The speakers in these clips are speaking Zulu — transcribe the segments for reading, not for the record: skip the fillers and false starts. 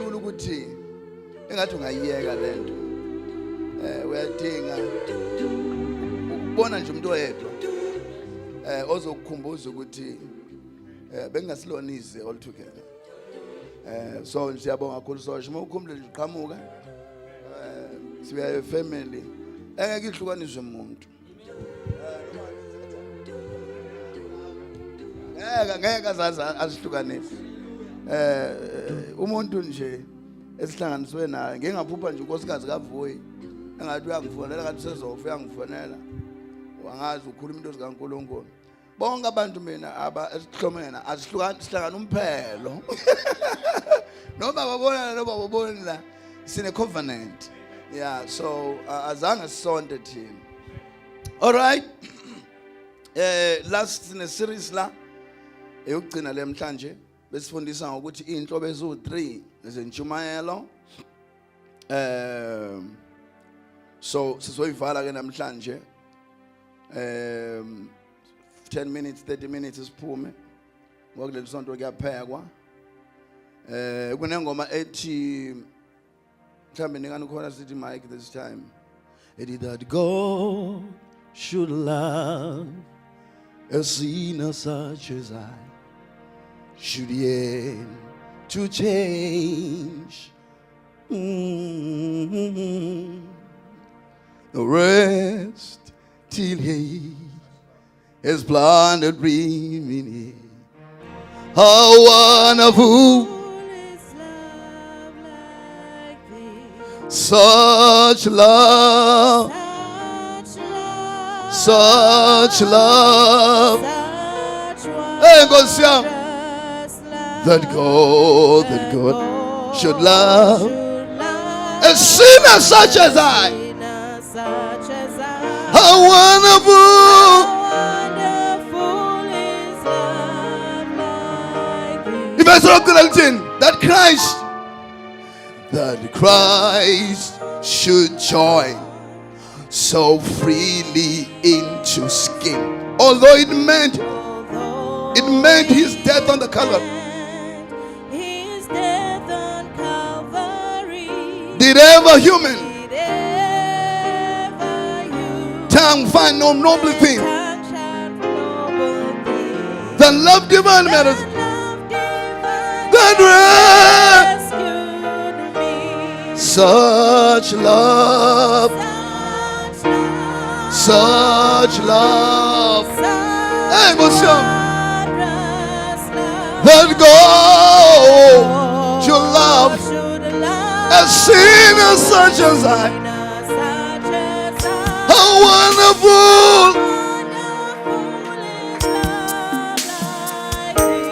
kulula ukuthi engathi ungayiyeka lento. Uyadinga ukubona nje umuntu oyedwa ozokukhumbuza ukuthi bengasilonize all together. So siyabonga kakhulu so uma ukhumbule nje uqhamuka siya family engeke ihlukaniswe umuntu. Ngeke azihlukanise. Umuntu nje esihlanganiswe naye ngeke ngaphupha nje unkosikazi kaVuyi engathi uyangifonela ngathi sezofa uyangifonela wangazi ukhuluma into zikaNkulunkulu. Bonke abantu mina aba esihlomena asihlukana umphelo. Noma babona noma babona sine covenant. Yeah, so azange sonde team. All right. Last in a series la eyogcina lemhlanje besifundisa ngokuthi inhlobo ezu3 zentshumayelo. So sizoyivala ke namhlanje 10 minutes 30 minutes isiphume ngokuleli sonto kuyaphekwa. Kunengoma ethi mhlambe ningani khona sithi Mike this time. It is that God should love a sinner such as I should yearn to change. The rest till He has planted dream in Him. How wonderful is love like this. Such love, such love, hey, that God should love a sinner such as I. How wonderful is love like this. That Christ should join so freely into skin. Although it meant His death on the Calvary. Did ever human tongue find no noble thing than love divine matters that rescued me. Such love, such love, that God should love a sinner such as I. How wonderful!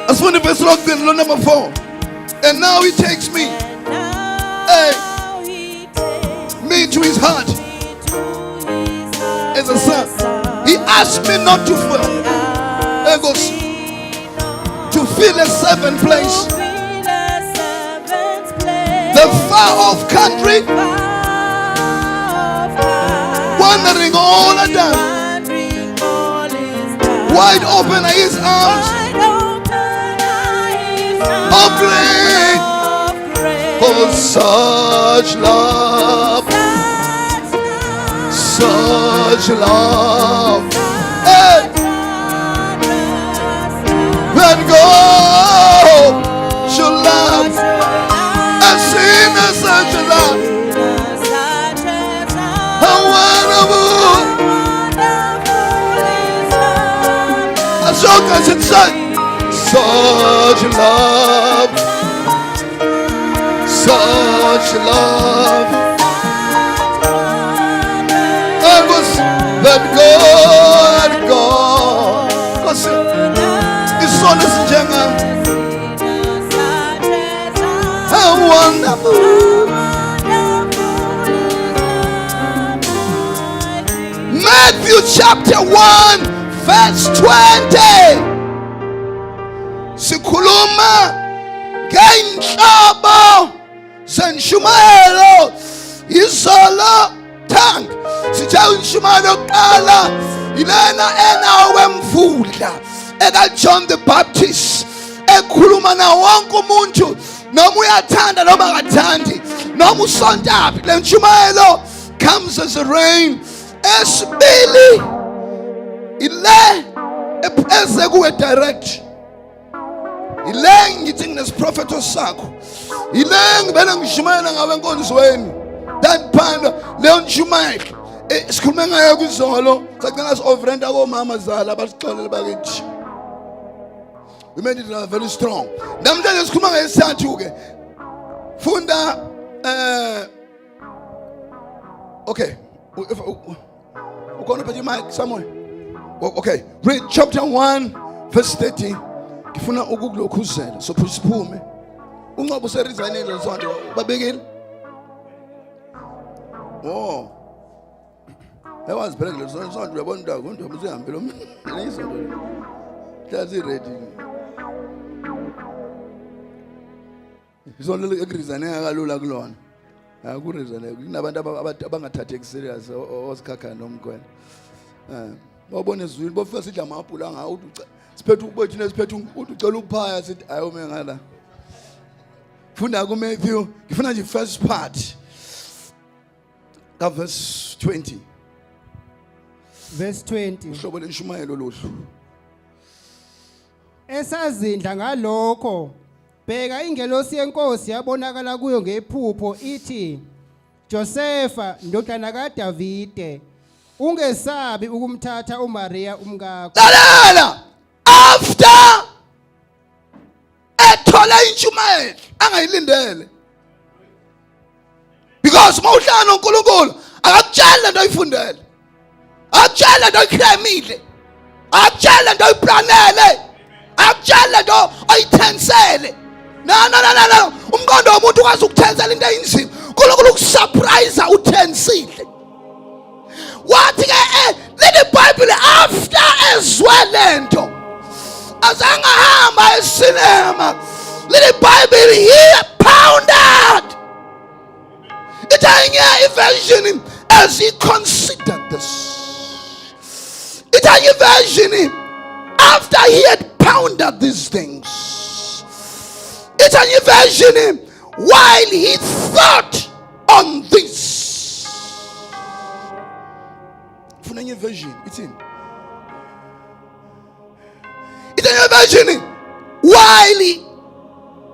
As when the verse locked in law number 4, and now He takes me, me to His heart as a son. He asked me not to fill a seventh place, the far off country, wandering all the time, wide open are His arms, of grace, for such love, such love, that God should love a sinner such as I. How wonderful! As long as it's such love, such love, that God, it's so gentle. How wonderful! Matthew chapter 1 verse 20. Sikhuluma ngenhlobo zenshumayelo izolo tank. Sithatha inshumayelo yokuqala ilena enawe mvula eka John the Baptist ekhuluma na wonke umuntu noma uyathanda noma akathandi, noma usonta phi, le ntshumayelo comes as a rain. Esibili ile eze kuwe direct, ile ngithi nginesiprofeto sakho, ile ngibele ngishumayela ngawe enkonzweni. That phanda leyo ntshumayelo sikhulume ngayo kwizolo, sacela si-overrenta komama zala basixolele bakithi. We made it very strong. Namhlanje sikhuluma ngesithathu ke. Funda okay. Ukhona phethe mic somewhere. Okay. Read chapter 1 verse 30. Ngifuna ukukulokhuzela so siphume. Unqobo userizanile lesonto babekile. Oh. Ewazi phela lesonto uyabona into konke uzihambe lo lesonto. That's it ready. Izolo egrizane akalula kulona. Akurizane kunabantu abangathathi serious osikhakha nomkwena. Babone izwili bofika sidla amaphula ngawo uthi siphethe ukubethu nesiphethe uthi ucela ukuphaya sithi ayome ngala. Funda ku Matthew, ngifuna nje first part. Ka verse 20. Verse 20. Uhlobo lenshumayelo lohlu. Esazindla ngalokho, bheka ingelosi yenkosi yabonakala kuyo ngephupho ithi, Josefa ndodana kaDavide, ungesabi ukumthatha uMaria umkakho. Lalela, after ethola intshumayelo angayilindele, because mawuhlala noNkulunkulu akakutshela into oyifundele, akutshela into oyiclaimile, akutshela into oyiplanele, akutshela into oyithensele. No, umqondo womuntu ukwazi ukuthensela into eyinzima, uNkulunkulu ukusurprise uthensile. Wathi ke le Bible after ezwelento azange hamba esinema, le Bible here pounded it a version as he considered this. It a version after he had pounded these things. It's a version while he thought on this. For a version, it's in. It's a version while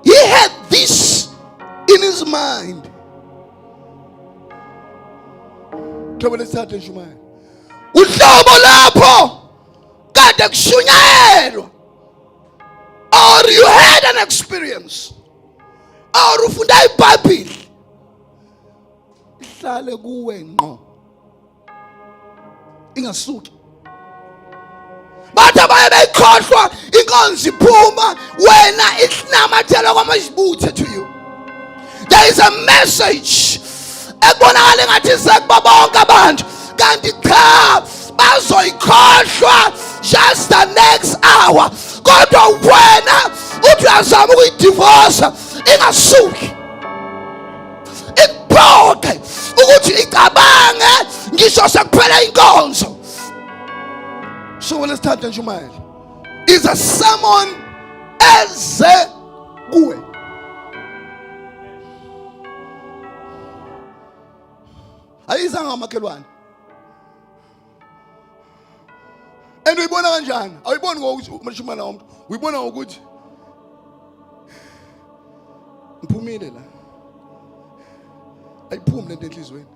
he had this in his mind. Uhlobo lapho kade kushunyayelwa, or you had an experience, or ufunda iBhayibheli ihlale kuwe ngqo ingasuki. Bathi abaye beyikhohlwa inkonzo iphuma wena isinamathelo kwamasibuthe to you. There is a message ekubonakala engathi sekuba bonke abantu, kanti cha bazoyikhohlwa just the next hour. Kodwa wena uthi uyazama ukuyidivorce ingasuki, ikubhode ukuthi icabange ngisho sekuphela inkonzo. So let's start the Shumayel. Is a sermon eze kuwe. Ayizanga makhelwane. And uyibona kanjani? Awuyiboni ngokuthi umashumana womuntu, uyibona ngokuthi ngiphumile la. Ayiphumi lento enhlizweni.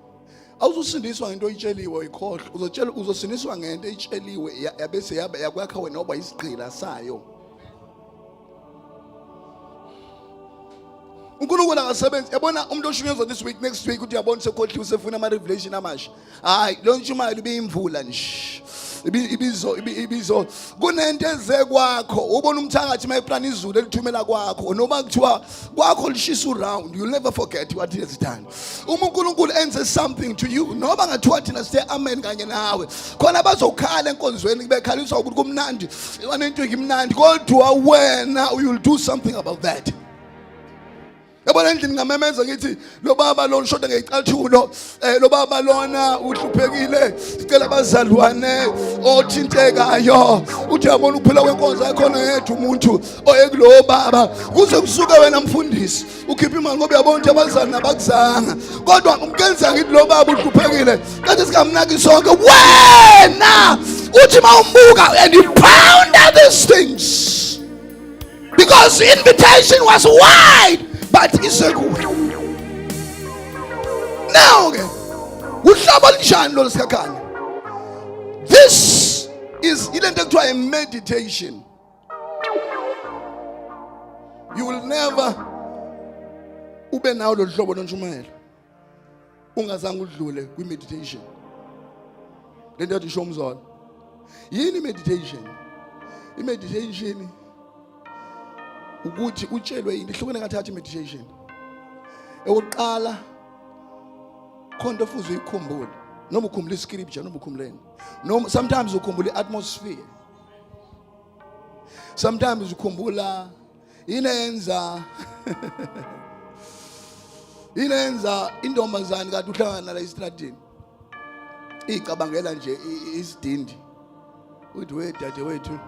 Awuzosindiswa ngento oyitsheliwe uyikhohlwa, uzosindiswa ngento oyitsheliwe yabese yakwakha wena oba isigqila sayo. uNkulunkulu akasebenzi. Yabona umuntu oshunyezwa this week, next week uthi yabona sekhohliwe sefuna ama revelation amasha. Hayi, lo ntshumayelo ibiyimvula nje. Ibizo kunento eze kwakho, ubona umthangathi mayiplana izulu elithumela kwakho, noma kuthiwa kwakho lishisa uround, you'll never forget what he has done. uNkulunkulu enze something to you, noma ngathiwa thina sithe amen kanye nawe, khona bazokhala enkonzweni bekhaliswa ukuthi kumnandi, into imnandi, kodwa wena you'll do something about that. Yabona endlini ngamemeza ngithi lo baba lo ushoda ngecathulo, lo baba lona uhluphekile, sicela abazalwane othintekayo. Uthi yabona ukuphila kwenkonzo yakhona yethu umuntu oyekulo baba kuze kusuke wena mfundisi ukhipha imali ngoba uyabona ukuthi abazali nabakuzanga. Kodwa umkenza ngithi lo baba uhluphekile kanti sikamnaki sonke wena uthi mawumbuka and you ponder these things because the invitation was wide. But it's a good. Now, this is a meditation. You will never ube nawo lo hlobo lontshumayelo ungazange udlule kwi meditation. Lento yathi show umzolo. Yini meditation? Meditation ukuthi utshelwe into ihlukene ngathatha meditation. Ewokuqala khonto futhi uyikhumbule. Noma ukhumbula iscripture noma ukhumbuleni. Noma sometimes ukhumbula atmosphere. Sometimes ukhumbula inenza intombazane kade uhlangana la estradini. Icabangela nje isidindi. Uthi we dade wethu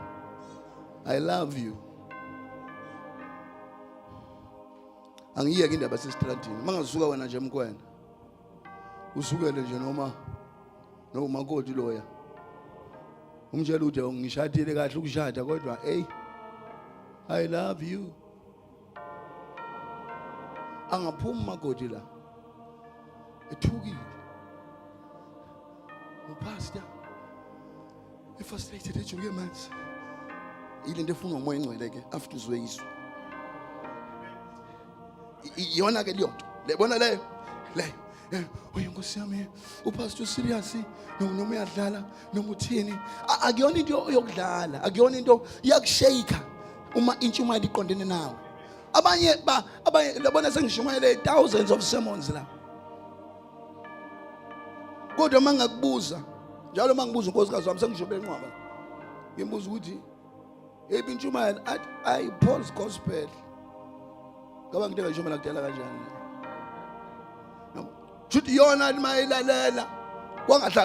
I love you. Angiyeke indaba sesitradini mangasuka wena nje emkwena usukele nje noma nkoti loya umtshela uthi ngishadile kahle ukushada kodwa hey I love you angaphuma makoti la ethukile upastor frustrated ejuke manje ilento efuna umoya engcwele ke after uzweyiswa yona ke leyo nto lebona le oye Nkosi yami upastor serious noma uyadlala noma uthini akuyona into yokudlala akuyona into yakushayika uma intshumayelo iqondene nawe abanye labona sengishumayele thousands of sermons la kodwa mangakubuza njalo mangibuza unkosikazi wami sengishobe enqwaba ngimbuza ukuthi yephi intshumayelo ayi Paul's gospel ngoba ngithe ngishumayela kudala kanjani juthi yona mayilalela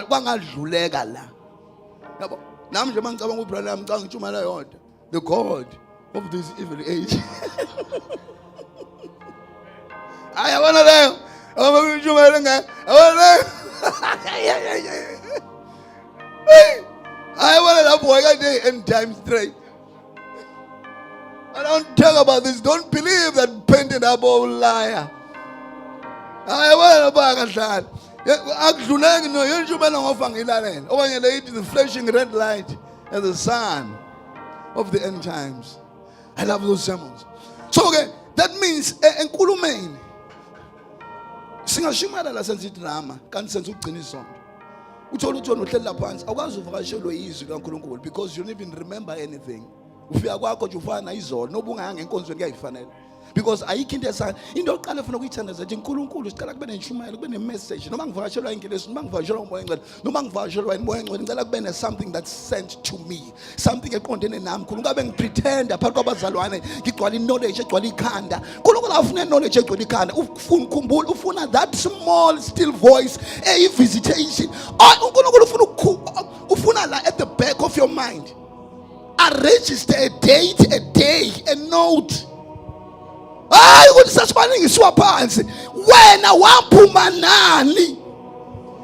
kwangadluleka la yabo nami nje mangicabanga ubrother yami ngicabanga intshumayelo yodwa the god of this evil age ayabona leyo intshumayelo ayabona ayabona lapho wakade end time straight. I don't talk about this. Don't believe that painted up old liar. I want to buy a shot. Akudluleki no yintshumayelo ngofa ngilalela. Okanye leyithi the flashing red light and the sun of the end times. I love those sermons. So okay, that means enkulumeni singashumayela la senze drama kanti senze ukugcina isonto. Uthola ukuthi wena uhlela phansi awukwazi uvakashelwe izwi kaNkulunkulu because you don't even remember anything. Ufika kwakho nje ufana izolo noba ungahanga enkonzweni kuyayifanela because ayikho into esana into oqala ufuna ukuyithanda zathi uNkulunkulu sicela kube nentshumayelo kube nemessage noma ngivakashelwa ingelosi noma ngivakashelwa umoya engcwele noma ngivakashelwa umoya engcwele ngicela kube ne something that's sent to me something eqondene nami uNkulunkulu ngabe ngipretenda phakathi kwabazalwane ngigcwala knowledge egcwala ikhanda uNkulunkulu afuna knowledge egcwala ikhanda ufuna ukukhumbula ufuna that small still voice a visitation uNkulunkulu ufuna la at the back of your mind a register a date a day a note hayi ukuthi sasibaningisiwa phansi wena waphuma nani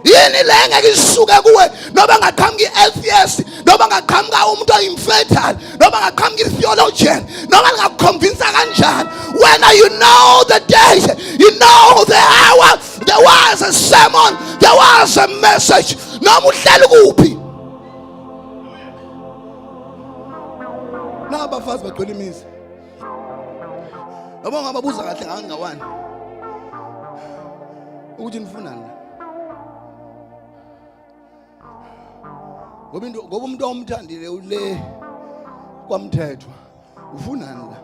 yini le ngeke isuke kuwe noba ngaqhamuka i-atheist noba ngaqhamuka umuntu oyimfetile noba ngaqhamuka i-theologian noba ngakuconvince kanjani wena you know the days you know the hour there was a sermon there was a message noma uhleli kuphi nabafazi bagcwele imizi yabo ngababuza kahle ngangawani ukuthi nifunani ngoba umuntu omthandile ule kwamthethwa ufunani la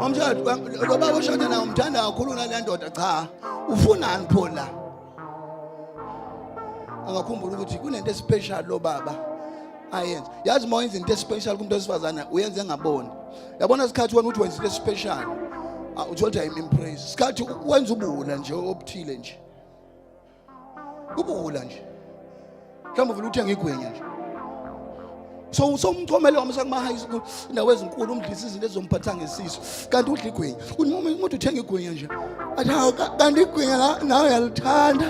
umshado lo baba ushada naye umthanda kakhulu nale ndoda cha ufunani pho la angakhumbula ukuthi kunento special lo baba ayenza yazi uma wenza into special kumuntu wesifazana uyenze ngaboni Yabona isikhathi wena uthi wenzile special. Uthola I'm impressed. Isikhathi wenza ubula nje obuthile nje. Ubula nje. Mhlawumbe vele uthenga igwenya nje. So umthomele wami sakuma high school indawo ezinkulu umdlisa izinto ezomphatha ngesiso. Kanti udla igwenya. Umuntu uthenga igwenya nje. Athi hawu kanti igwenya nawe uyalithanda.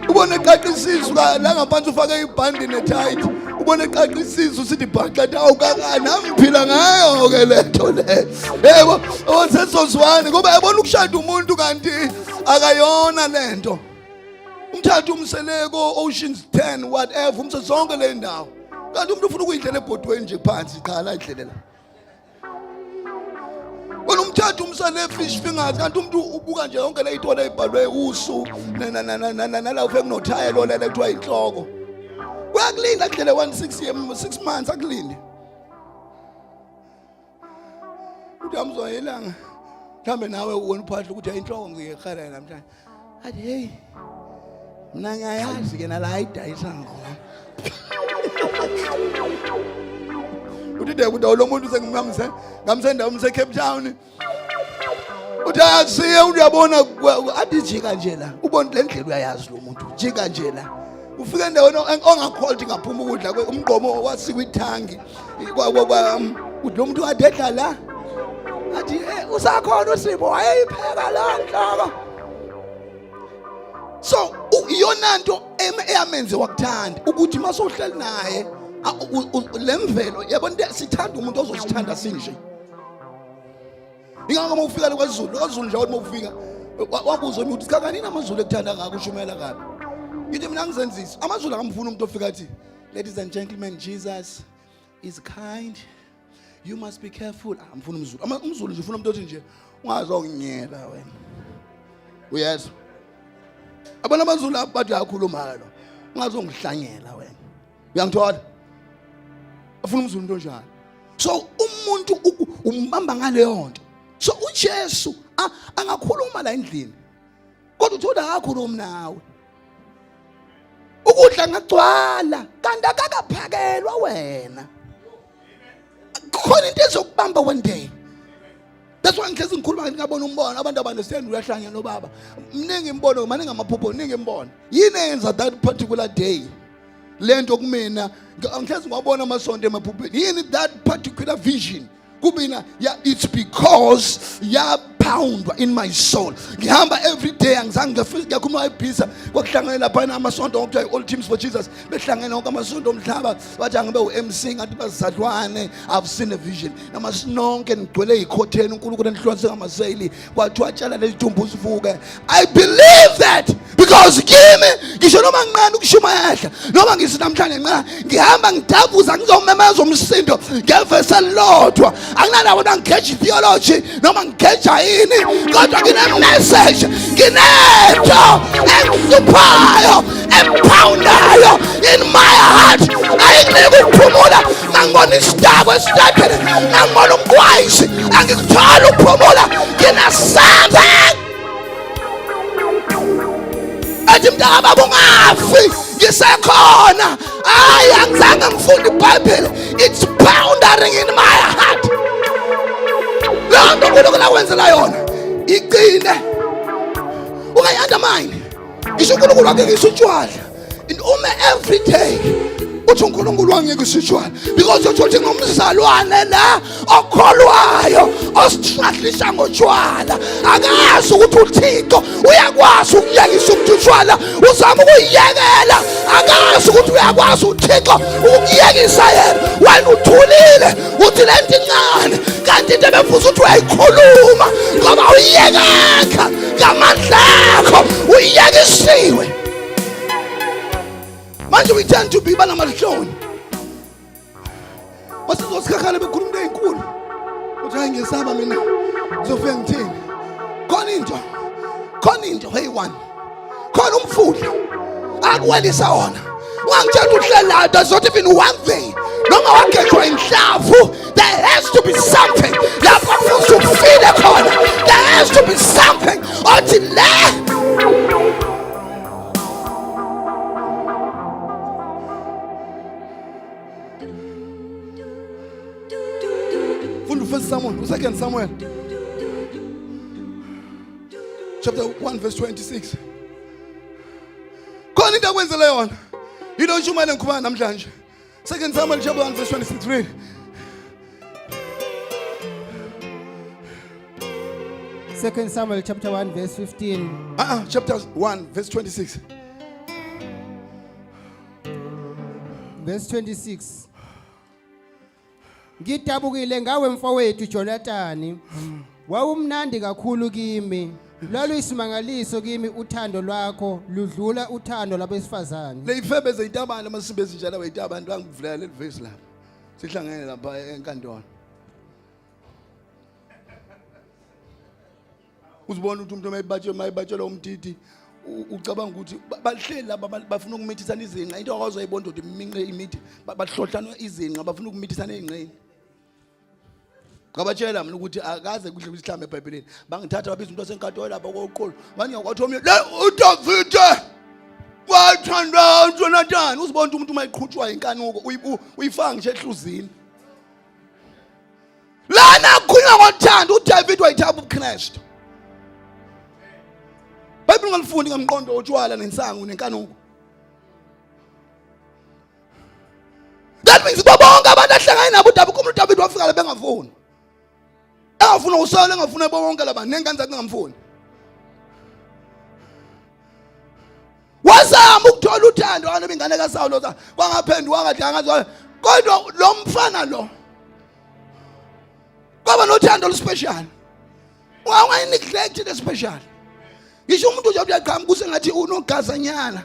Ubone eqaqisizwe la ngaphansi ufake ibhandi netight. Ubone eqaqisizwe usithi bhaxa awukaka nami phila ngayo ke letho le. Yebo, onsesozwane ngoba yabona ukushada umuntu kanti akayona lento. Umthatha umseleko Oceans 10 whatever umse zonke le ndawo. Kanti umuntu ufuna ukuyidlela ebhodweni nje phansi cha la idlelela. Wena umthatha umsale fish fingers kanti umuntu ubuka nje yonke le itola ebhalwe usu nala ufike kunothaya lo le kuthiwa inhloko. Uyakulinda akudlele 6 months akulinde. Uthi amzoyelanga. Mhlambe nawe wena uphahla ukuthi ayinhloko ngiyekhala namhlanje. Athi hey mina ngiyayazi ke nala ayidayisa ngona. Uthi ukuthi lo muntu ngamsenda umse Cape Town. Uthi asiye uyabona athi jika nje la. Ubona le ndlela uyayazi lo muntu. Jika nje la. Ufike endaweni ongakholti ngaphuma ukudla umgqomo wasikwa ithangi. Uthi lo muntu adedla la. Athi usakhona uSipho wayeyipheka la nhloko. So iyona nto eyamenze wakuthanda ukuthi masohleli naye lemvelo yabona sithanda umuntu ozosithanda sinje. Ingakho uma ufika kwaZulu nje uma ufika wabuza umuntu sikanini amaZulu ekuthanda ngako ushumela kabi. Ngithi mina ngizenzisa amaZulu akamfuna umuntu ofika athi ladies and gentlemen Jesus is kind. You must be careful. Amfuna umZulu. Umzulu nje ufuna umuntu othi nje ungazokunyela wena. Uyezwa? Abana amaZulu abathi ayakhuluma lo. Ungazongihlanyela wena. Uyangithola? Afuna umZulu into njalo. So umuntu umbamba ngaleyo nto. So uJesu angakhuluma la endlini. Kodwa uthola akakhuluma nawe. Ukudla ngagcwala kanti akakaphakelwa wena. Khona into ezokubamba one day. That's why ngihlezi ngikhuluma ngikabona umbono abantu abandestand uyahlangana nobaba. Mningi imbono maningi amaphupho mningi imbono. Yini enza that particular day? Lento kumina ngihlezi ngwabona amasonto emaphupheni. Yini that particular vision? Kubina it's because yapoundwa in my soul. Ngihamba every day angizange ngafika kuma eBhiza kwakuhlangana lapha amasonto okuthiwa All Teams for Jesus behlangene onke amasonto omhlaba bathi angibe uMC ngathi bazadlwane. I've seen a vision namasinonke ngigcwele ikhotheni uNkulunkulu enhlonze ngamaseyili kwathi watshala lezithumbu usivuke. I believe that because kimi ngisho noma ngiqana ukushuma yahla noma ngisi namhlanje nqa ngihamba ngidabuza ngizomemeza umsindo ngevesa lodwa anginalawo nangeje theology noma ngeja yini kodwa ngine message nginetho engiphayo empoundayo in my heart ayinike ukuphumula ngangibona isidabo esithathele ngangibona umqwayisi angikuthola ukuphumula ngina something athi mntaka baba ungafi ngisekhona hayi angizange ngifunde iBhayibheli it's pounding in my heart lonto uNkulunkulu akwenzela yona iqine ungayi-undermine ngisho uNkulunkulu wake ngisutshwala uma every day uthi uNkulunkulu wangeke isitshwala because uthothi ngomzalwane la okholwayo osihladlisha ngotshwala akazi ukuthi uThixo uyakwazi ukuyekisa ukutshwala uzama ukuyekela akazi ukuthi uyakwazi uThixo ukuyekisa yena wena uthulile uthi lento incane kanti into befuza ukuthi uyayikhuluma ngoba uyekeka ngamandla akho uyekisiwe. Manje we tend to be banamahloni. Masizosikhakhala bekhuluma into ezinkulu. Uthi hayi ngesaba mina. Zofika ngithini? Khona into hey one. Khona umfula. Akuwelisa wona. Ungangitshela uhlala does not even one thing. Noma wagejwa inhlavu, there has to be something. Lapho futhi ufile khona. There has to be something. Othi le Second Samuel chapter 1 verse 26. Khona into akwenzele yona. Yilo nshumane ngikhuluma namhlanje. Second Samuel chapter 1 verse 26. Read. Second Samuel chapter 1 verse 15. Chapter 1 verse 26. Verse 26. Ngidabukile ngawe mfowethu Jonathan. Wawumnandi kakhulu kimi. Lwaluyisimangaliso kimi uthando lwakho ludlula uthando labesifazane. Le ifebe zeyitabana masibezi njalo weyitabana bangivulela le verse la. Sihlangene lapha enkantolo. Uzibona ukuthi umuntu mayibatshela umtiti ucabanga ukuthi bahleli laba bafuna ukumithisa izinqa into akazoyibona ndoda iminqe imithi bahlohlana izinqa bafuna ukumithisa ezingqeni. Ngabatshela mina ukuthi akaze kudle isihlambe eBhayibhelini bangithatha babiza umuntu osenkantolo lapha koqolo bani ngakwathi omnye le uDavide wathanda uJonathan uzibona umuntu mayiqhutshwa inkanuko uyifanga nje ehluzini lana kukhulunywa ngothando uDavid wayithaba uKristu. Bible ngalifundi ngamqondo otshwala nensangu nenkanuko. That means bonke abantu ahlangane nabo uDavid wafika la bengafuni. Engafuna usala engafuna bonke labantu nengane zakhe ngamfuni. Wazama ukuthola uthando abantu bengane kaSawule kwangaphendwa kahle angazi kodwa lo mfana lo kwaba nothando oluspecial. Ungayi neglect the special. Ngisho umuntu nje uyaqhamuka kusengathi unogazanyana.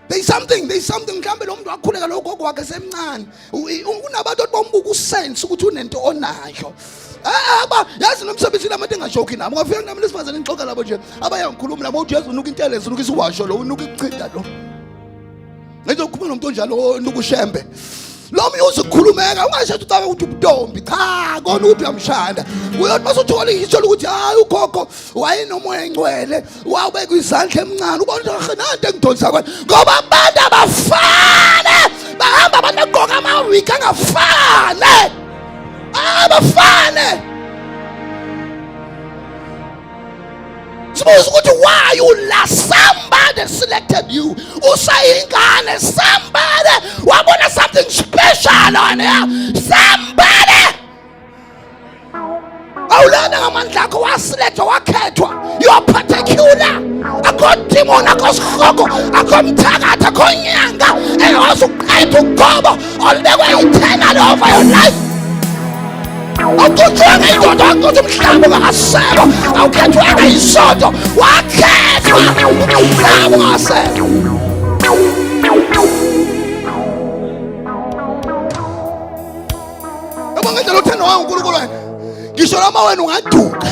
There's something mhlambe lo muntu wakhuleka lokho kwakhe semncane. Unabantu bombuka usense ukuthi unento onayo. Yazi nomsebenzi labantu engajoki nabo. Ngafika nami lesifazane ngixoxa labo nje. Abayangikhuluma nabo uthi yazi unuka intelezi unuka isiwasho lo unuka ichitha lo. Ngizokhuluma nomuntu onjalo unuka ushembe. Lo myuzi ukukhulumeka ungashathi ucaba ukuthi ubuntombi cha kona ukuthi uyamshanda uyothi masuthola isho ukuthi hayi ukhokho wayenomoya engcwele wawubeka izandla emncane ubona ukuthi nanto engidonsa kwena ngoba abantu abafane bahamba abantu agqoka amawiki angafane abafane. Suppose ukuthi why you last somebody selected you usayingane somebody wabona something special on here somebody awulana ngamandla akho waselect wakhethwa you are particular akho demon akho sihloko akho mthakatha akho nyanga eyazi uqeda ugobo olibekwe eternal over your life. Awukhethwanga indoda akuthi umhlaba ungaseko awukhethwanga isondo wakhethwa umhlaba ungaseko. Abangenzela uthando wangu uNkulunkulu wena ngisho noma wena ungaduka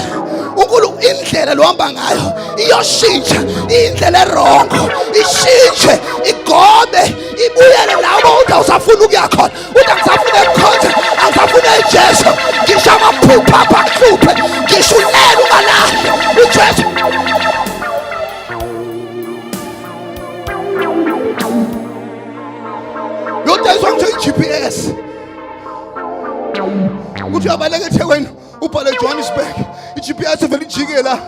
uNkulunkulu indlela lohamba ngayo iyoshintsha indlela erongo ishintshe igobe ibuyele lapho uthi awusafuna ukuya khona uthi angisafuna ekhonza angisafuna eJesu ngisho amaphupha abahluphe ngisho ulele ungalahli uJesu. Yodayizwa nje iGPS uthi abaleke eThekwini ubhale Johannesburg iGPS vele ijike la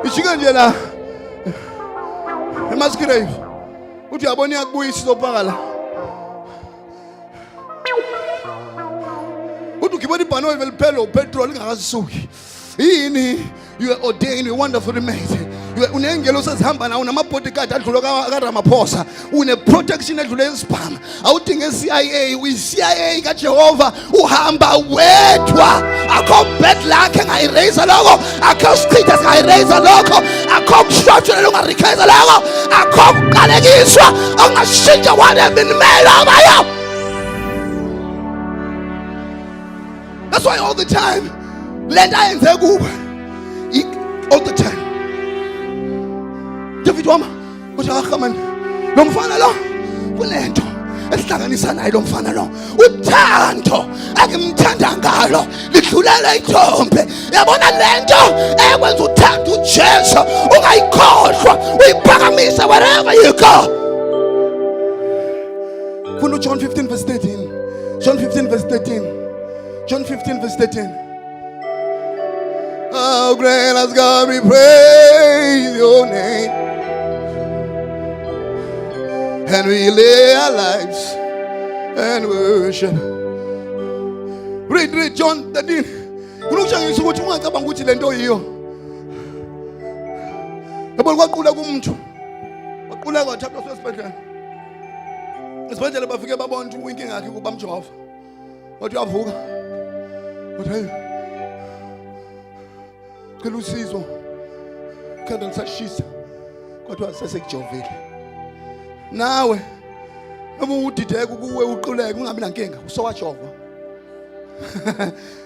ijike nje la eMaskirave uthi yabona iyakubuyisa izopakala uthi ugibona ibhanoyi vele phela upetrol ingakazisuki yini you are ordained you wonderfully made unengelo sezihamba nawo namabodyguard adlula kaRamaphosa une protection edlule esibhama awudinge CIA uyiCIA kaJehova uhamba wedwa akho bed lakhe ngayiraise lokho akho street ngayiraise lokho akho structure ungarikhaza lokho akho kuqalekiswa ongashintsha wanemela abayo. That's why all the time lenda yenze kuba all the time David wama uthi akhamani lo mfana lo kunento esihlanganisa naye lo mfana lo uthando akimthanda ngalo lidlulela ithombe yabona lento ekwenza uthanda uJesu ungayikhohlwa uyiphakamise wherever you go. Kuno John 15 verse 13 John 15 verse 13. John 15 verse 13. Oh, great has God, we praise your name. And we lay our lives and worship. Read John 13. Unokushangisa ukuthi ungacabanga ukuthi lento yiyo. Yabona kwaqula kumuntu. Waqula kwathathwa sesibhedlela. Esibhedlela bafike babona ukuthi inkinga yakhe kuba mjova. Wathi uyavuka. Wathi hey. Cela usizo. Khanda lisashisa. Kodwa sesekujovile. Nawe uma udideka kuwe uquleke ungabi nankinga usowajova.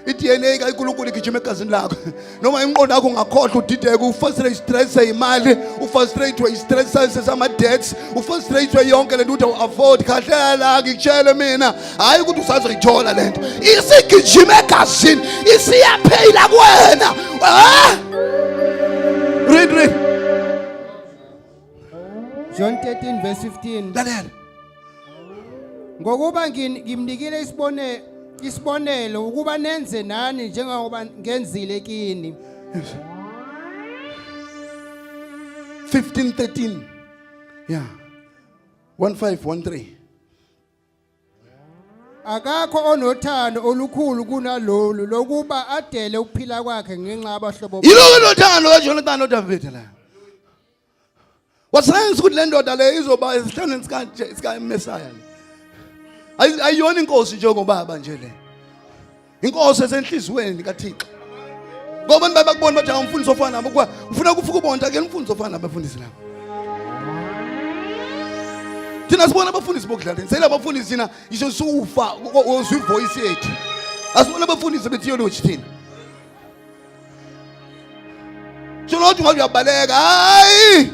iDNA kayinkulunkulu igijima egazini lakho noma inqondo yakho ungakhohlwa udideka ufrustrate stress imali ufrustrate stress senses ama debts ufrustrate yonke lento uthi afford khahlela la ngikutshele mina hayi ukuthi usazoyithola lento isigijima egazini isiyaphela kuwena. Read John 13 verse 15. lalela Ngokuba ngimnikile isibonelo ukuba nenze nani njengoba ngenzile kini. 15:13. Yeah. 15:13. Akakho onothando olukhulu kunalolu lokuba adele ukuphila kwakhe ngenxa yabahlobo. Yiloko nothando kaJonathan noDavid la. Wasayenza ukuthi le ndoda le izoba isihlaneni sika Messiah. Ayiyona inkosi njengobaba nje le. Inkosi esenhlizweni kaThixo. Ngoba bakubona bathi awumfundisi ofana nabo kwa ufuna ukufuka ubonta ke umfundisi ofana nabafundisi labo. Thina sibona abafundisi bokudlaleni. Sele abafundisi thina isho sufa ozwi voice yethu. Asibona abafundisi betheology thina. Jonathan ngabe uyabaleka. Hayi!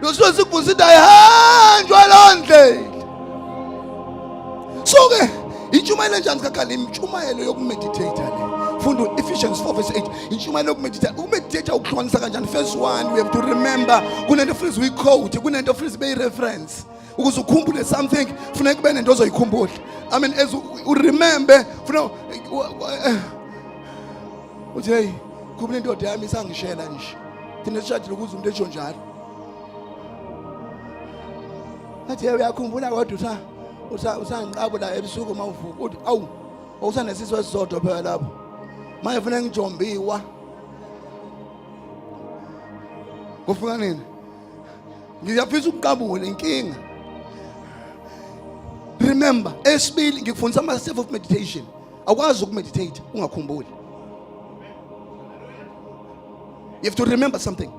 Losiwe sikufundisa ayihanjwa lonhle. So ke intshumayelo njani kakali intshumayelo yokumeditate le. Funda Ephesians 4 verse 8. Intshumayelo yokumeditate. Ukumeditate ukuhlanganisa kanjani? First one we have to remember kunento freeze we quote, kunento freeze be reference. Ukuze ukhumbule something funeka kube nento ozoyikhumbula. I mean as you remember funa uthi hey khumbula into yami isangishela nje. Thina sishadile ukuze umuntu esho njalo. Athi uyakhumbula kodwa usangiqabo la ebusuku mawuvuka uthi awu awusanesizwe esizodwa phela lapho manje ufuna ngijombiwa kufika nini ngiyafisa ukuqabula inkinga. Remember esibili ngikufundisa ama step of meditation akwazi ukumeditate ungakhumbuli. You have to remember something.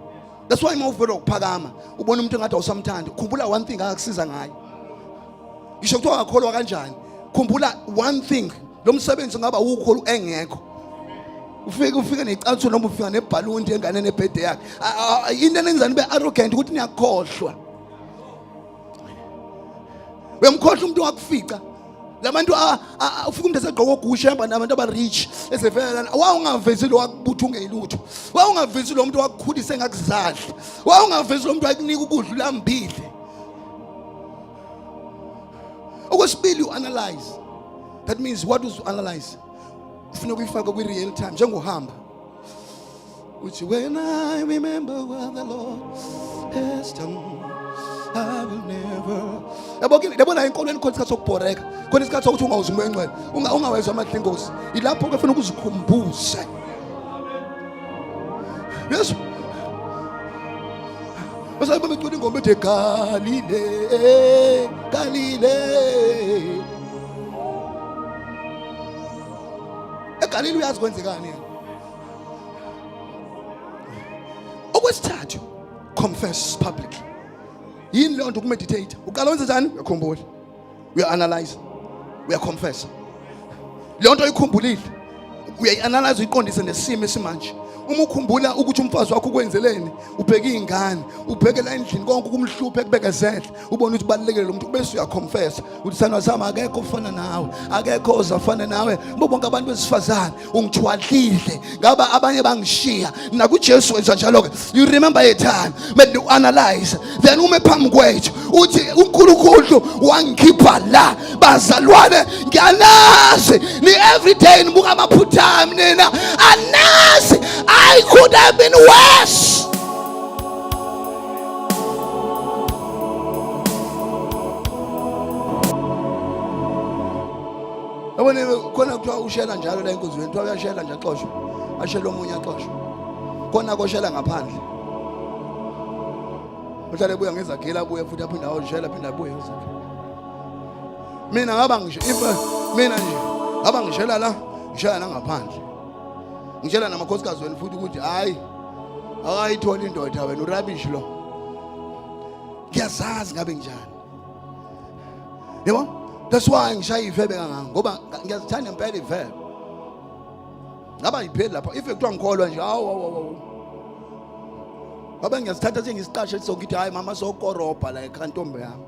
That's why mawuvela ukuphakama ubona umuntu engathi awusamthanda khumbula one thing akakusiza ngayo. Ngisho kuthiwa akholwa kanjani khumbula one thing lo msebenzi ngaba ukholo engekho ufike necathulo noma ufika nebhaluni engane nebhede yakhe into enenzani be arrogant ukuthi niyakhohlwa uyamkhohlwa umuntu wakufica labantu ufika umuntu esegqoka ogusha ehamba nabantu aba rich esevela wawungavezi lo wakubutha ungeyilutho wawungavezi lo muntu wakukhulisa engakuzadla wawungavezi lo muntu wakunika ukudla ulambile. Okwesibili you analyze. That means what does you analyze? Ufuna ukuyifaka kwi real time njengohamba. Uthi when I remember what the Lord has done I will never. Yabona inkolweni khona isikhathi sokubhoreka. Khona isikhathi sokuthi ungawuzima engcwele. Ungawezwa amadlingozi. Ilapho ke ufuna ukuzikhumbuza. Yes. Bese bemecula ingoma ethi Galile. eGalile uyazi kwenzekani? Okwesithathu confess publicly. Yini le nto ukumeditate? Uqala wenze njani? Uyakhumbula. Uya-analyze. Uya-confess. Le nto oyikhumbulile uyayianalyze uyiqondise nesimo esimanje. Uma ukhumbula ukuthi umfazi wakho ukwenzeleni, ubheke izingane, ubheke la endlini konke ukumhluphe kubekezela, ubone ukuthi balekele lo muntu bese uyaconfess ukuthi sana sami akekho ofana nawe, akekho ozafana nawe. Bonke abantu besifazane ungithwalile, ngaba abanye bangishiya. NakuJesu wenza njalo ke. You remember a time when you analyze, then ume phambi kwethu uthi uNkulunkulu wangikhipha la bazalwane ngiyanazi ni everyday nibuka amaphutha ami nina anazi I could have been worse. Abone khona kuthiwa ushela njalo la enkonzweni, kuthiwa uyashela nje axoshwe, ashela omunye axoshwe. Khona koshela ngaphandle. Uhlale buya ngezakhela buya futhi aphinda awushela phinda buya ngezakhela. Mina ngaba ngisho mina nje ngaba ngishela la, ngishela ngaphandle. Ngitshela namakhosikazi wena futhi ukuthi hayi akayithola indoda wena urabish lo. Ngiyazazi ngabe njani. Yebo? That's why ngishaya ivebe kangaka ngoba ngiyazithanda impela ivebe. Ngaba yipheli lapha if ekuthiwa ngikholwa nje awu. Ngoba ngiyazithatha sengisiqashe sizokuthi hayi mama sokorobha la ekantombe yami.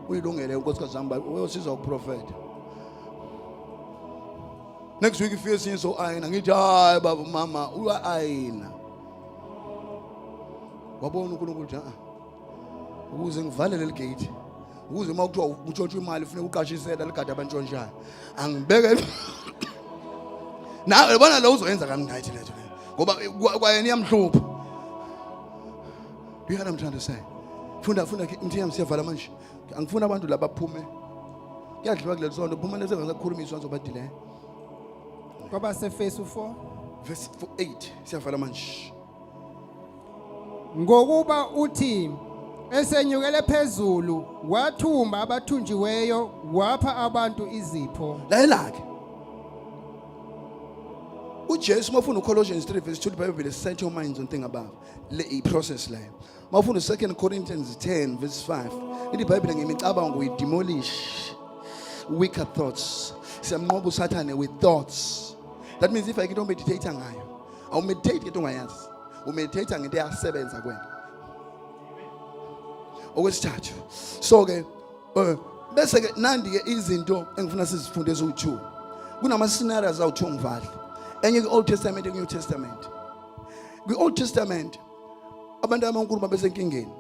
Uyilungele unkosikazi wami uyosiza ukuprofeta. Next week if you see so ayina ngithi hayi baba mama uya ayina. Wabona uNkulunkulu ukuthi ukuze ngivalele le gate. Ukuze uma kuthiwa utshontsha imali ufuna uqashisela ligada abantshontshayo. Angibeke nawe bona lo uzoyenza kamngayithi letho. Ngoba kwayena iyamhlupha. Do you hear what I'm trying to say? Funda ngithi yamsiyavala manje. Angifuna abantu labaphume. Kuyadliwa kulelo sonto phuma lese ngakhulumiswa nzobadile. Kwaba seFesu 4 verse 8 siyavala manje. Ngokuba uthi esenyukele phezulu wathumba abathunjiweyo wapha abantu izipho. Layelake uJesu mafuna uColossians 3 verse 2 iBhayibheli set your minds on thing above le process la. Mafuna 2 Corinthians 10 verse 5 iBhayibheli ngemicabango uyidemolish wicked thoughts. Siyamnqoba uSathane with thoughts. That means if I don't meditate ngayo, I'll meditate into ungayazi. Umeditate ngento yasebenza kwena. Okwesithathu. So ke bese ke nandi ke izinto engifuna sizifunde ezu2. Kunama scenarios awu2 ngivali. Enye ku-Old Testament and New Testament. Kwi-Old Testament abantu abankulu babesenkingeni.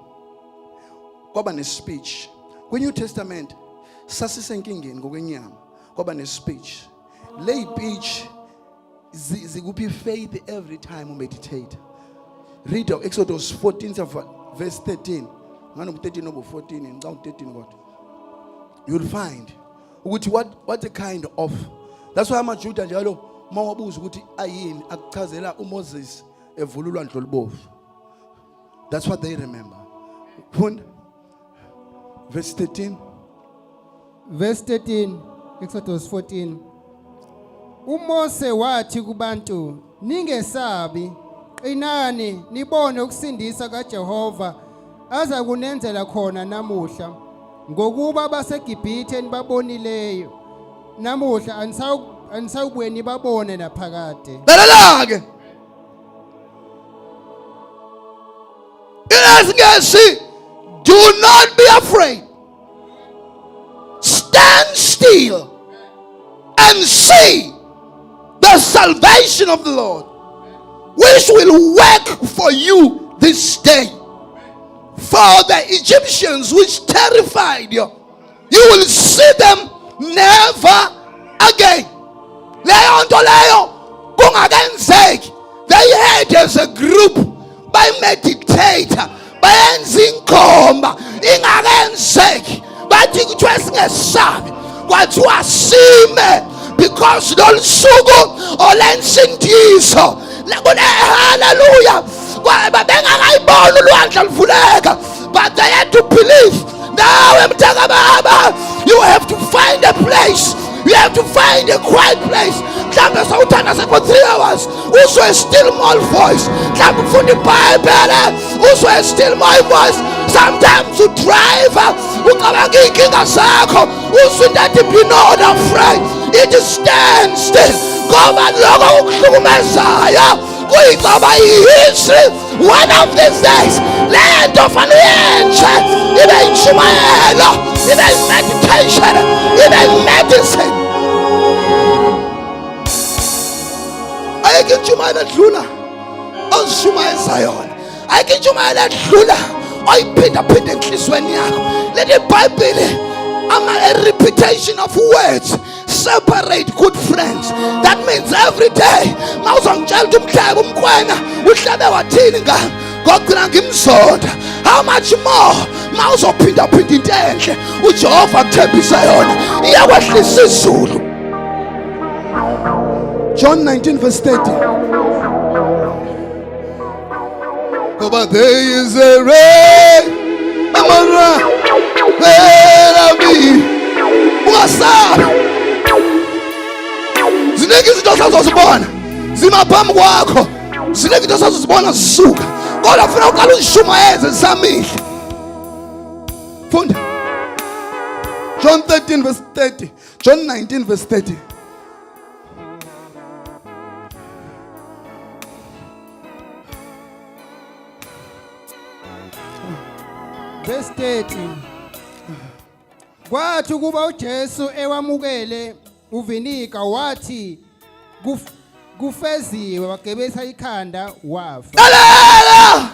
Kwaba ne-speech. Kwi-New Testament sasisenkingeni ngokwenyama. Kwaba ne-speech. Le speech zikuphi faith every time you meditate. Read of Exodus 14 verse 13. Ngano 13 over 14 ngicanga 13 kodwa. You'll find ukuthi what a kind of, that's why amaJuda njalo mawabuza ukuthi ayini akuchazela uMoses evululwa ndlolibovu. That's what they remember. Verse 13. Verse 13 Exodus 14. uMose wathi kubantu ningesabi qinani nibone ukusindisa kaJehova aza kunenzela khona namuhla ngokuba baseGibhithe nibabonileyo namuhla anisawubuye nibabone naphakade. Lalela ke ingasi do not be afraid, stand still and see the salvation of the Lord, which will work for you this day. For the Egyptians which terrified you, you will see them never again. Leyo nto leyo kungakenzeki. They had as a group by meditator bayenza inkhomba ingakenzeki bathi kuthiwa singesabi kwathiwa sime because lolusuku olensindiso lakune hallelujah babengakayibona ulwandle luvuleka but they had to believe. Now mtaka baba, you have to find a place, you have to find a quiet place. Mhlawumbe sawuthanda for 3 hours uzwe a still small voice. Mhlawumbe ufunda iBhayibheli uzwe a still small voice. Sometimes you drive ucabanga inkinga zakho uzwe that be not afraid. It is stand still. ngoba lokho ukuhlukumezayo kuyicaba history. One of these days le nto fanele uyenze ibe intshumayelo, ibe meditation, ibe medicine. Ayike intshumayelo edlula ozishumayeza yona, ayike intshumayelo edlula oyiphinda-phinda enhlizweni yakho. Let the Bible, a repetition of words separate good friends. That means every day mawuzongitshela ukuthi umhlaba umkwena uhlabe wathini ngogcina ngimzonda, how much more mawuzophinda-phinda into enhle uJehova akuthembisa yona iyakwehlisa izulu. John 19 verse 30. Ngoba there is a rain, amara, verabi, ungasabi. Zinenge izinto osazozibona zimaphambi kwakho, zinenge izinto osazozibona zisuka, kodwa ufuna uqala uzishumayeze zisamile. Funda John 13 verse 30. John 19 verse 30. Verse 30. Kwathi kuba uJesu ewamukele uvinika wathi kufeziwe, wagebesa ikhanda wafa. Lalela!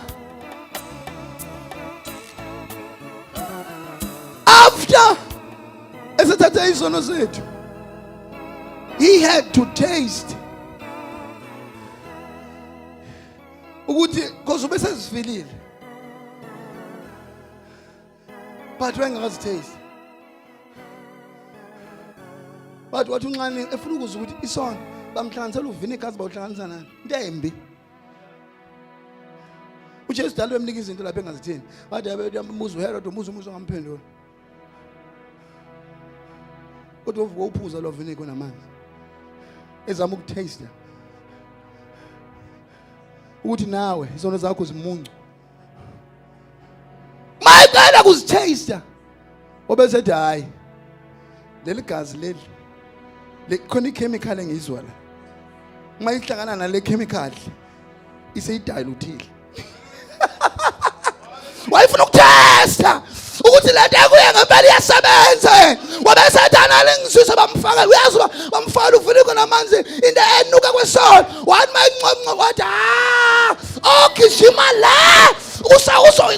After esethathe izono zethu, he had to taste ukuthi because ubesezifilile, but wengakazitaste. But wathi uncane efuna ukuzwa ukuthi isono bamhlanganisela uvinegar bawuhlanganisa nani into embi. uJesu dalo emnika izinto lapha engazithini, wathi uyambuza uHerod, umuza ongamphendula, kodwa uvuka uphuza lo vinegar namanzi ezama ukutaste ukuthi nawe izono zakho zimuncu. Mayicela kuzitaste obesethi hayi leli gazi leli khona ichemical engizwa la, uma ihlangana nale chemical iseyidilutile. Wayifuna ukutesta ukuthi le nto kuye ngempela iyasebenza. Wabesethana lengisisa bamfaka, uyazi bamfaka uvinegar namanzi into enuka kwesono, wathi mayinqonqo wathi ogijima la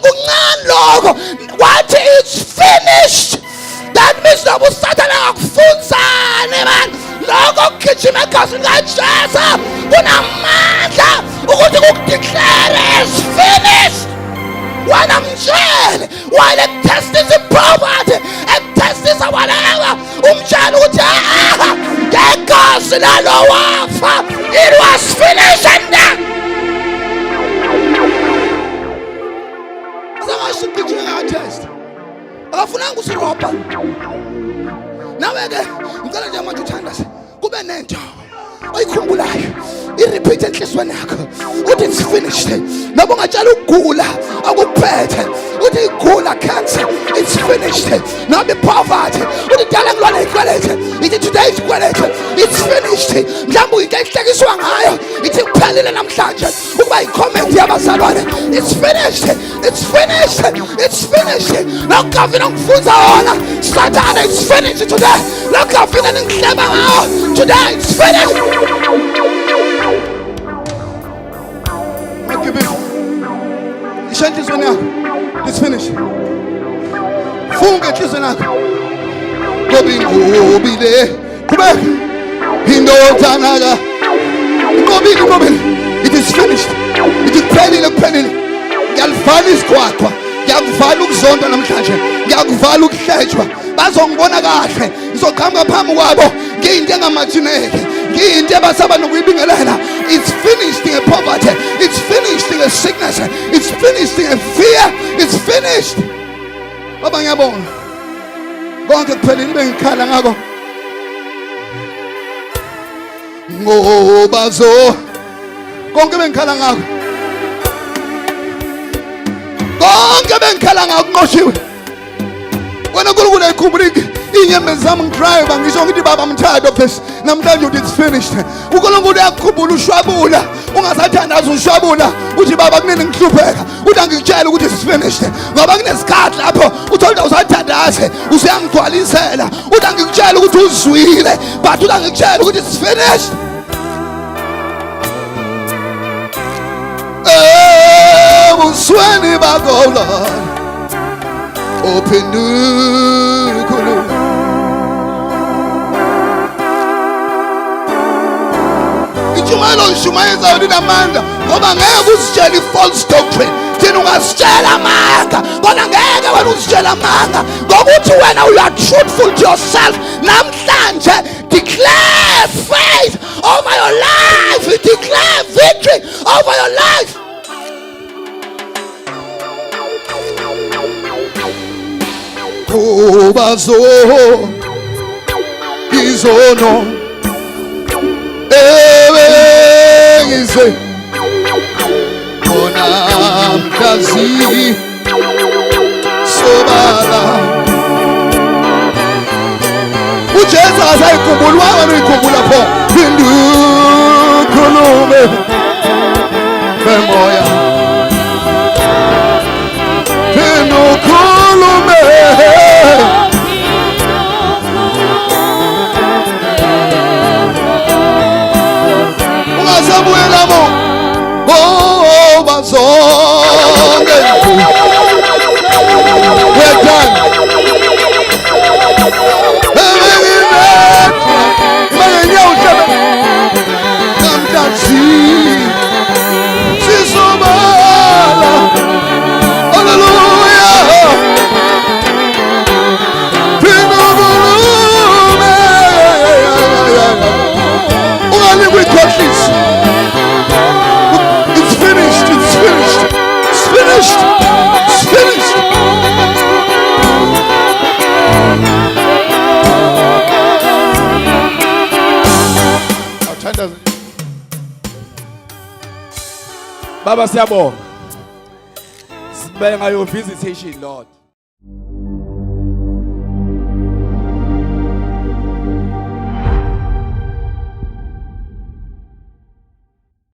kuncane lokho, wathi it's finished. That means that was Satan akufunzane man. Lokho kugijima egazini kaJesu kunamandla ukuthi kukudeclare is finished. Wena mtshele, wena ekutestisa iproperty, ekutestisa whatever, umtshele ukuthi ngegazi lalo wafa, it was finished and done. Azangasho ukugijima ngakatest, akafunanga usirobha. Nawe ke ngicela nje manje uthandaze kube nento oyikhumbulayo irepeat enhlizweni yakho uthi it's finished. Noma ungatshela ukugula akuphethe uthi igula cancer it's finished. Noma poverty uthi dala ngilwane ikwelete ithi today is kwelete it's finished. Mhlawumbe into ehlekiswa ngayo ithi kuphelile namhlanje ukuba icomment yabazalwane it's finished, it's finished, it's finished. Lokavina ngifunza wona Satan it's finished today. Lokavina ngihleba ngawo today it's finished. Ishaya inhlizweni yakho, it's finished. Funga inhlizweni yakho ngoba ingobile qhubeka indodana ingobile it is finished. It is kuphelile. Ngiyalivala isikhwakhwa, ngiyakuvala ukuzonda namhlanje, ngiyakuvala ukuhlejwa. Bazongibona kahle, ngizoqhamuka phambi kwabo ngiyinto engamajineke, ngiyinto ebasaba nokuyibingelela. It's finished in poverty, it's finished in sickness, it's finished in fear, it's finished. Baba ngiyabonga konke kuphelile bengikhala ngako ngoba konke bengikhala ngako, konke bengikhala ngako kunqoshiwe. Wena uNkulunkulu ayikhumbuleki inyembezi zami ngidrive ngisho ngithi baba I'm tired of this. namhlanje uthi it's finished. uNkulunkulu uyakukhumbula ushwabula ungasathandazi ushwabula uthi baba kumini ngihlupheka uthi angikutshela ukuthi it's finished ngoba kunesikhathi lapho uthola usathandaze usiyangigcwalisela uthi angikutshela ukuthi uzwile but uthi angikutshela ukuthi it's finished. Busweni bakho Lord ophendukhulu ijumelo lishumayeza linamandla ngoba ngeke uzitshela i-false doctrine. Thina ungasitshela amanga kodwa ngeke wena uzitshela amanga ngokuthi wena you are truthful to yourself. Namhlanje declare faith over your life, declare victory over your life. Kubazo izono ebengize kona mkazi sobala uJesu akayikhumbula wena uyikhumbula pho indukhulume bemoya indukhulume ungasabuyelamo bazonke we're done It's finished. It's finished. It's finished. It's finished. Baba siyabonga. Sibonga your visitation Lord.